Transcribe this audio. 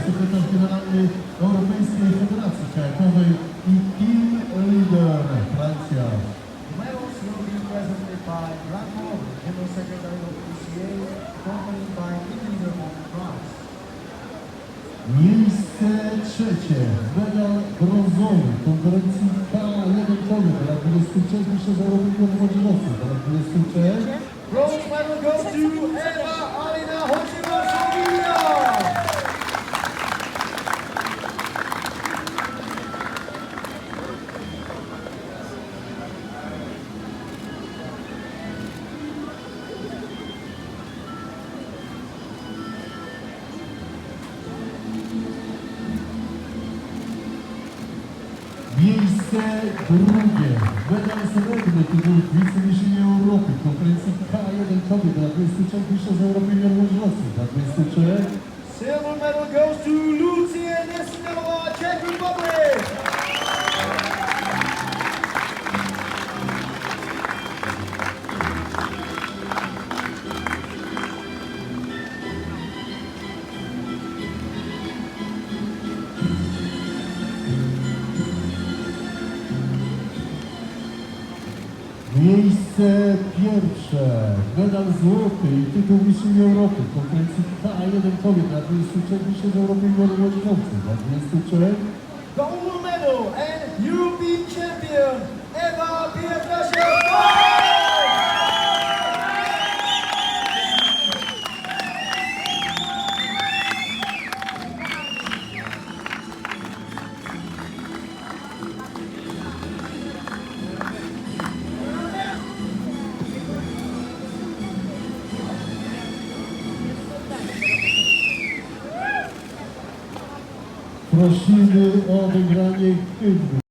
sekretarz generalny Europejskiej Federacji Kajakowej i team leader Francja. Medals will be presented by Blanco, General Secretary of PCA, accompanied by team leader from France. Miejsce trzecie, medal brązowy konferencji K1 kobiet dla 23 mistrzostw Europy młodzieżowców, dla 23. Bronze medal goes to Eva Alina Hoshima Slovenia. Miejsce drugie, medal srebrny, tytuł wicemistrzyni Europy w konferencji K1 kobiet dla 23 mistrzostw Europy młodzieżowców, dla 23. Silver medal goes to Lucia Nesnova, Czech Republic. Miejsce pierwsze, medal złoty i tytuł mistrzyni Europy w konferencji K1 kobiet dla 23 mistrzostw Europy młodzieżowców, dla 23. Gold medal and European champion Eva Pietraszek. Prosimy o wygranie hymnu.